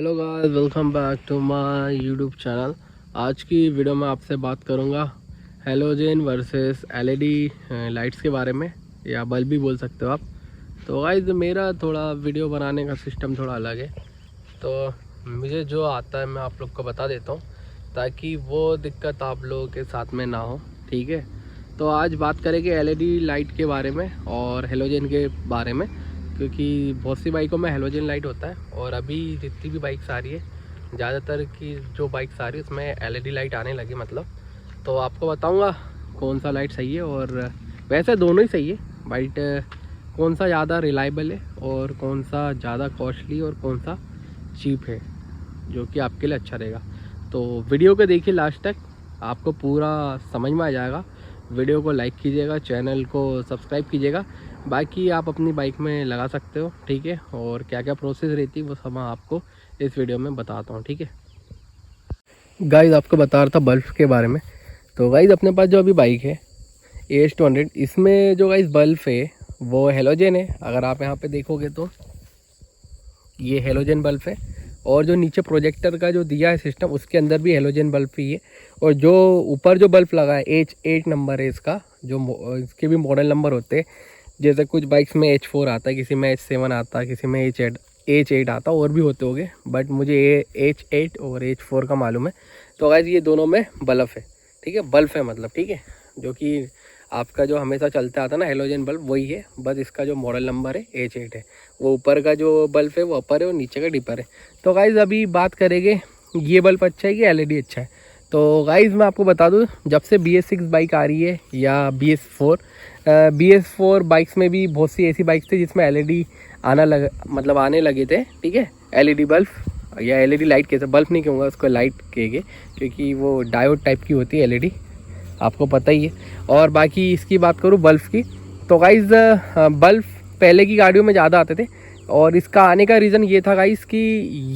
Hello guys, welcome back to my YouTube channel. आज की video में आपसे बात करूंगा हेलोजन वर्सेस एलईडी लाइट्स के बारे में, या बल्ब भी बोल सकते हो आप। तो गाइस मेरा थोड़ा वीडियो बनाने का सिस्टम थोड़ा अलग है, तो मुझे जो आता है मैं आप लोग को बता देता हूँ ताकि वो दिक्कत आप लोगों के साथ में ना हो। ठीक है, तो आज बात करेंगे एलईडी लाइट के बारे में और हेलोजन के बारे में, क्योंकि बहुत सी बाइकों में हेलोजन लाइट होता है और अभी जितनी भी बाइक्स आ रही है, ज़्यादातर की जो बाइक्स आ रही है उसमें एलईडी लाइट आने लगी। मतलब तो आपको बताऊंगा कौन सा लाइट सही है, और वैसे दोनों ही सही है, बट कौन सा ज़्यादा रिलायबल है और कौन सा ज़्यादा कॉस्टली और कौन सा चीप है जो कि आपके लिए अच्छा रहेगा। तो वीडियो को देखिए लास्ट तक, आपको पूरा समझ में आ जाएगा। वीडियो को लाइक कीजिएगा, चैनल को सब्सक्राइब कीजिएगा। बाकी आप अपनी बाइक में लगा सकते हो, ठीक है, और क्या क्या प्रोसेस रहती है वो सब मैं आपको इस वीडियो में बताता हूँ। ठीक है गाइस, आपको बता रहा था बल्ब के बारे में। तो गाइस अपने पास जो अभी बाइक है AS200, इसमें जो गाइस बल्ब है वो हेलोजन है। अगर आप यहाँ पे देखोगे तो ये हेलोजन बल्ब है, और जो नीचे प्रोजेक्टर का जो दिया है सिस्टम उसके अंदर भी हेलोजन बल्ब ही है। और जो ऊपर जो बल्ब लगा है H8 नंबर है इसका, जो इसके भी मॉडल नंबर होते हैं। जैसे कुछ बाइक्स में H4 आता है, किसी में H7 आता है, किसी में H8 आता है, और भी होते होंगे, बट मुझे H8 और H4 का मालूम है। तो गाइस ये दोनों में बल्ब है, ठीक है, बल्ब है मतलब, ठीक है, जो कि आपका जो हमेशा चलता आता ना हेलोजन बल्ब वही है, बस इसका जो मॉडल नंबर है H8 है। वो ऊपर का जो बल्ब है वो अपर है और नीचे का डिपर है। तो गाइस अभी बात करेंगे ये बल्ब अच्छा है कि एलईडी अच्छा है। तो गाइस मैं आपको बता दूं, जब से BS6 बाइक आ रही है या BS4 बाइक्स में भी बहुत सी ऐसी बाइक्स थी जिसमें एलईडी आने लगे थे, ठीक है, एलईडी बल्ब या एलईडी लाइट कहते, बल्ब नहीं कहूँगा, उसको लाइट कहेंगे, क्योंकि वो डायोड टाइप की होती है एलईडी, आपको पता ही है। और बाकी इसकी बात करूँ बल्ब की, तो गाइस बल्ब पहले की गाड़ियों में ज़्यादा आते थे, और इसका आने का रीज़न ये था गाइस कि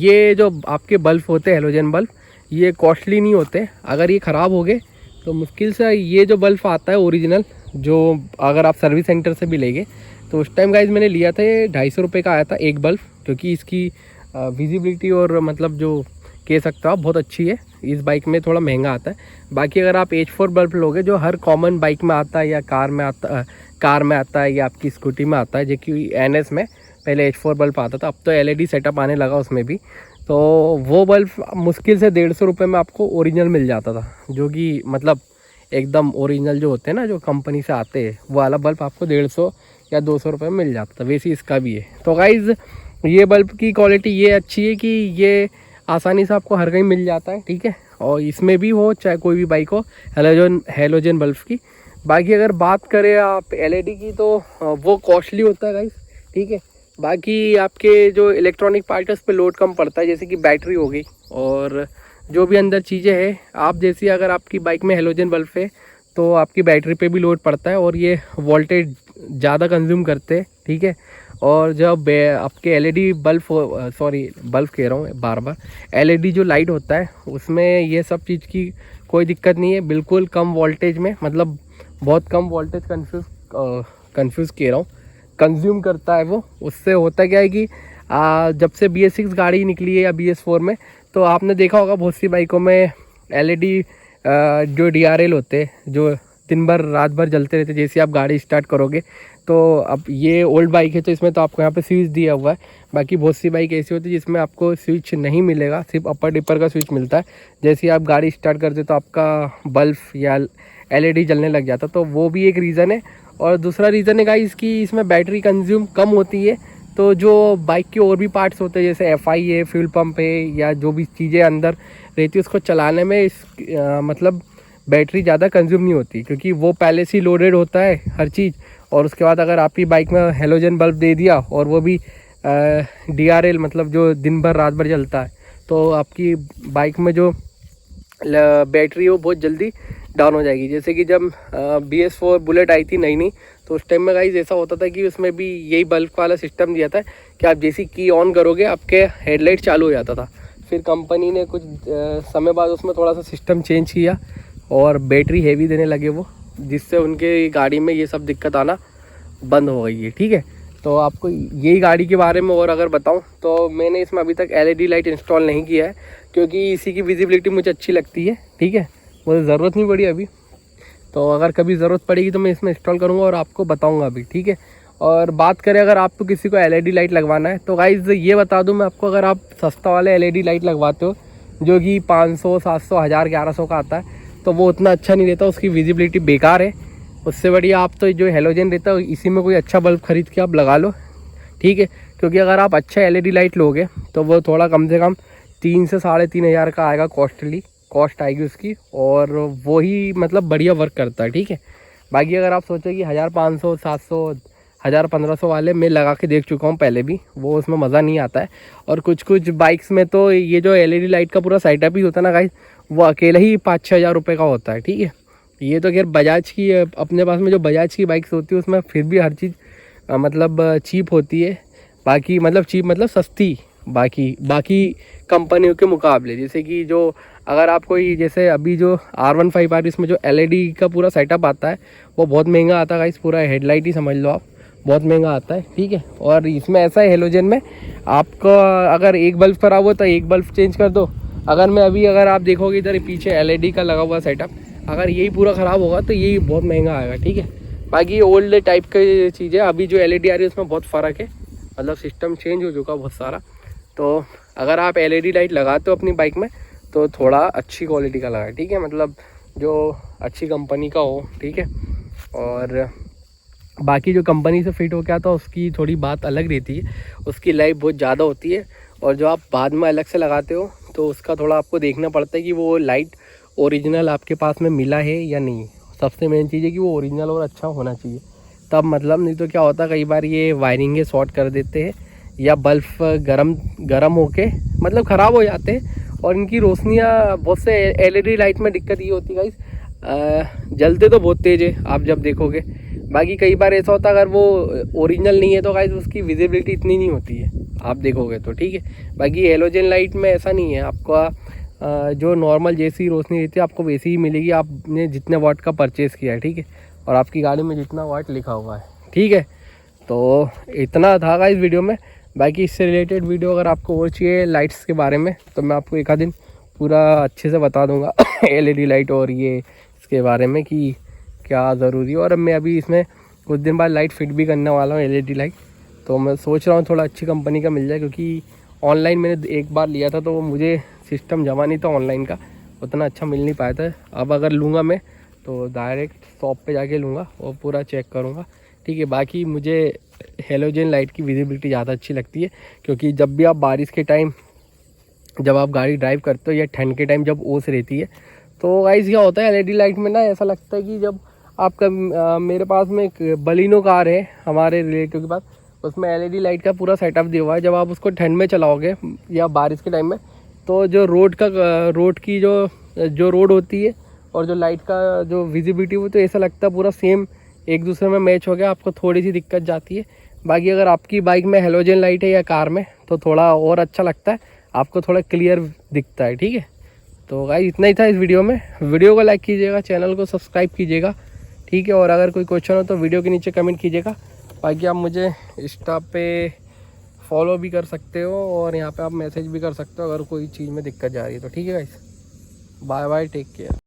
ये जो आपके बल्ब होते हैं हेलोजन बल्ब, ये कॉस्टली नहीं होते। अगर ये ख़राब हो गए तो मुश्किल से ये जो बल्ब आता है ओरिजिनल, जो अगर आप सर्विस सेंटर से भी लेंगे, तो उस टाइम गाइस मैंने लिया था, ये 250 रुपये का आया था एक बल्ब, क्योंकि इसकी विजिबिलिटी और मतलब जो कह सकते हो आप बहुत अच्छी है। इस बाइक में थोड़ा महंगा आता है। बाकी अगर आप H4 बल्ब लोगे जो हर कॉमन बाइक में आता है या कार में आता है या आपकी स्कूटी में आता है, जो कि NS में पहले H4 बल्ब आता था, अब तो LED सेटअप आने लगा उसमें भी। तो वो बल्ब मुश्किल से 150 रुपये में आपको ओरिजिनल मिल जाता था, जो कि मतलब एकदम ओरिजिनल जो होते हैं ना, जो कंपनी से आते हैं, वो वाला बल्ब आपको 150 या 200 रुपये में मिल जाता था। वैसे इसका भी है। तो गाइज़ ये बल्ब की क्वालिटी ये अच्छी है कि ये आसानी से आपको हर कहीं मिल जाता है, ठीक है, और इसमें भी हो चाहे कोई भी बाइक हो हेलोजन बल्ब की। बाकी अगर बात करें आप एलईडी की, तो वो कॉस्टली होता है गाइस, ठीक है। बाकी आपके जो इलेक्ट्रॉनिक पार्ट है उस पर लोड कम पड़ता है, जैसे कि बैटरी हो गई और जो भी अंदर चीज़ें हैं। आप जैसी अगर आपकी बाइक में हेलोजन बल्ब है तो आपकी बैटरी पे भी लोड पड़ता है, और ये वोल्टेज ज़्यादा कंज्यूम करते हैं, ठीक है। और जब आपके एलईडी बल्ब बल्ब कह रहा हूँ बार बार, एलईडी जो लाइट होता है उसमें ये सब चीज़ की कोई दिक्कत नहीं है, बिल्कुल कम वोल्टेज में, मतलब बहुत कम वोल्टेज कंफ्यूज कह रहा हूँ, कंज्यूम करता है वो। उससे होता क्या है कि जब से BS6 गाड़ी निकली है या BS4 में, तो आपने देखा होगा बहुत सी बाइकों में एलईडी जो DRL होते हैं, जो दिन भर रात भर जलते रहते, जैसे आप गाड़ी स्टार्ट करोगे। तो अब ये ओल्ड बाइक है तो इसमें तो आपको यहाँ पे स्विच दिया हुआ है। बाकी बहुत सी बाइक ऐसी होती है जिसमें आपको स्विच नहीं मिलेगा, सिर्फ अपर डिपर का स्विच मिलता है। जैसे आप गाड़ी स्टार्ट करते तो आपका बल्ब या एलईडी जलने लग जाता, तो वो भी एक रीज़न है। और दूसरा रीज़न है गाइस इसकी, इसमें बैटरी कंज्यूम कम होती है। तो जो बाइक के और भी पार्ट्स होते हैं, जैसे FI है, फ्यूल पंप है, या जो भी चीज़ें अंदर रहती है उसको चलाने में मतलब बैटरी ज़्यादा कंज्यूम नहीं होती, क्योंकि वो पहले से ही लोडेड होता है हर चीज़। और उसके बाद अगर आपकी बाइक में हेलोजन बल्ब दे दिया, और वो भी DRL, मतलब जो दिन भर रात भर जलता है, तो आपकी बाइक में जो बैटरी वो बहुत जल्दी डाउन हो जाएगी। जैसे कि जब BS4 बुलेट आई थी नई, तो उस टाइम में गाइस ऐसा होता था कि उसमें भी यही बल्ब वाला सिस्टम दिया था कि आप जैसी की ऑन करोगे आपके हेडलाइट चालू हो जाता था। फिर कंपनी ने कुछ समय बाद उसमें थोड़ा सा सिस्टम चेंज किया और बैटरी हेवी देने लगे वो, जिससे उनके गाड़ी में ये सब दिक्कत आना बंद हो गई है, ठीक है। तो आपको यही गाड़ी के बारे में और अगर बताऊं तो मैंने इसमें अभी तक एलईडी लाइट इंस्टॉल नहीं किया है, क्योंकि इसी की विजिबिलिटी मुझे अच्छी लगती है। ठीक है, मुझे ज़रूरत नहीं पड़ी अभी, तो अगर कभी ज़रूरत पड़ेगी तो मैं इसमें इंस्टॉल करूँगा और आपको बताऊँगा अभी। ठीक है, और बात करें अगर आपको किसी को एलईडी लाइट लगवाना है तो गाइज़ ये बता दूँ मैं आपको, अगर आप सस्ता वाले एलईडी लाइट लगवाते हो जो कि 500, 700, 1000, 1100 का आता है, तो वो उतना अच्छा नहीं रहता, उसकी विजिबिलिटी बेकार है। उससे बढ़िया आप तो जो हेलोजन रहता है इसी में कोई अच्छा बल्ब खरीद के आप लगा लो। ठीक है, क्योंकि अगर आप अच्छा एलईडी लाइट लोगे तो वो थोड़ा कम से कम 3 से 3500 का आएगा, कॉस्ट आएगी उसकी, और वो ही मतलब बढ़िया वर्क करता है। ठीक है, बाकी अगर आप सोचो कि 1500, 700, 1500 वाले मैं लगा के देख चुका हूँ पहले भी, वो उसमें मज़ा नहीं आता है। और कुछ बाइक्स में तो ये जो एलईडी लाइट का पूरा सेटअप ही होता है ना गाइस, वो अकेला ही 5-6 हज़ार रुपये का होता है। ठीक है, ये तो खैर बजाज की, अपने पास में जो बजाज की बाइक्स होती है उसमें फिर भी हर चीज़ मतलब चीप होती है। बाकी मतलब चीप मतलब सस्ती, बाकी कंपनियों के मुकाबले। जैसे कि जो अगर आप कोई, जैसे अभी जो R15 आ रही है इसमें जो एलईडी का पूरा सेटअप आता है वो बहुत महंगा आता है गाइस, पूरा हेडलाइट ही समझ लो आप, बहुत महंगा आता है। ठीक है, और इसमें ऐसा है हेलोजन में आपको अगर एक बल्ब ख़राब हो तो एक बल्ब चेंज कर दो। अगर आप देखोगे इधर पीछे एलईडी का लगा हुआ सेटअप, अगर यही पूरा ख़राब होगा तो यही बहुत महंगा आएगा। ठीक है, बाकी ओल्ड टाइप की चीज़ें, अभी जो एलईडी आ रही है उसमें बहुत फ़र्क है, मतलब सिस्टम चेंज हो चुका बहुत सारा। तो अगर आप एलईडी लाइट लगाते हो अपनी बाइक में तो थोड़ा अच्छी क्वालिटी का लगाए। ठीक है, मतलब जो अच्छी कंपनी का हो। ठीक है, और बाकी जो कंपनी से फिट हो के आता है उसकी थोड़ी बात अलग रहती है, उसकी लाइफ बहुत ज़्यादा होती है। और जो आप बाद में अलग से लगाते हो तो उसका थोड़ा आपको देखना पड़ता है कि वो लाइट ओरिजिनल आपके पास में मिला है या नहीं। सबसे मेन चीज़ है कि वो ओरिजिनल और अच्छा होना चाहिए, तब मतलब, नहीं तो क्या होता है कई बार ये वायरिंगे शॉर्ट कर देते हैं या बल्ब गरम होके मतलब ख़राब हो जाते हैं। और इनकी रोशनियाँ बहुत से एलईडी लाइट में दिक्कत ये होती है गाइस, जलते तो बहुत तेज़ है आप जब देखोगे। बाकी कई बार ऐसा होता है अगर वो ओरिजिनल नहीं है तो गाइस उसकी विजिबिलिटी इतनी नहीं होती है आप देखोगे तो। ठीक है, बाकी हेलोजन लाइट में ऐसा नहीं है, आपका जो नॉर्मल जैसी रोशनी रहती है आपको वैसी ही मिलेगी, आपने जितने वाट का परचेज़ किया है। ठीक है, और आपकी गाड़ी में जितना वाट लिखा हुआ है। ठीक है, तो इतना था गाइस वीडियो में। बाकी इससे रिलेटेड वीडियो अगर आपको वो चाहिए लाइट्स के बारे में तो मैं आपको एक आध दिन पूरा अच्छे से बता दूंगा एलईडी लाइट और ये इसके बारे में कि क्या ज़रूरी है। और मैं अभी इसमें कुछ दिन बाद लाइट फिट भी करने वाला हूँ एलईडी लाइट, तो मैं सोच रहा हूँ थोड़ा अच्छी कंपनी का मिल जाए, क्योंकि ऑनलाइन मैंने एक बार लिया था तो वो मुझे सिस्टम जमा नहीं था ऑनलाइन का, उतना अच्छा मिल नहीं पाया था। अब अगर लूँगा मैं तो डायरेक्ट शॉप पे जाके लूँगा और पूरा चेक करूँगा। ठीक है, बाकी मुझे हेलोजन लाइट की विजिबिलिटी ज़्यादा अच्छी लगती है, क्योंकि जब भी आप बारिश के टाइम जब आप गाड़ी ड्राइव करते हो या ठंड के टाइम जब ओस रहती है तो गाइस क्या होता है एलईडी लाइट में ना, ऐसा लगता है कि जब आपका मेरे पास में एक बलिनो कार है हमारे रिलेटिव के पास, उसमें एलईडी लाइट का पूरा सेटअप दिया हुआ है। जब आप उसको ठंड में चलाओगे या बारिश के टाइम में तो जो रोड की जो रोड होती है और जो लाइट का जो विजिबिलिटी वो तो ऐसा लगता है पूरा सेम एक दूसरे में मैच हो गया, आपको थोड़ी सी दिक्कत जाती है। बाकी अगर आपकी बाइक में हेलोजन लाइट है या कार में तो थोड़ा और अच्छा लगता है, आपको थोड़ा क्लियर दिखता है। ठीक है, तो गाइस इतना ही था इस वीडियो में। वीडियो को लाइक कीजिएगा, चैनल को सब्सक्राइब कीजिएगा। ठीक है, और अगर कोई क्वेश्चन हो तो वीडियो के नीचे कमेंट कीजिएगा। बाकी आप मुझे इंस्टा पे फॉलो भी कर सकते हो और यहाँ पे आप मैसेज भी कर सकते हो अगर कोई चीज़ में दिक्कत जा रही है तो। ठीक है guys, bye bye, take care.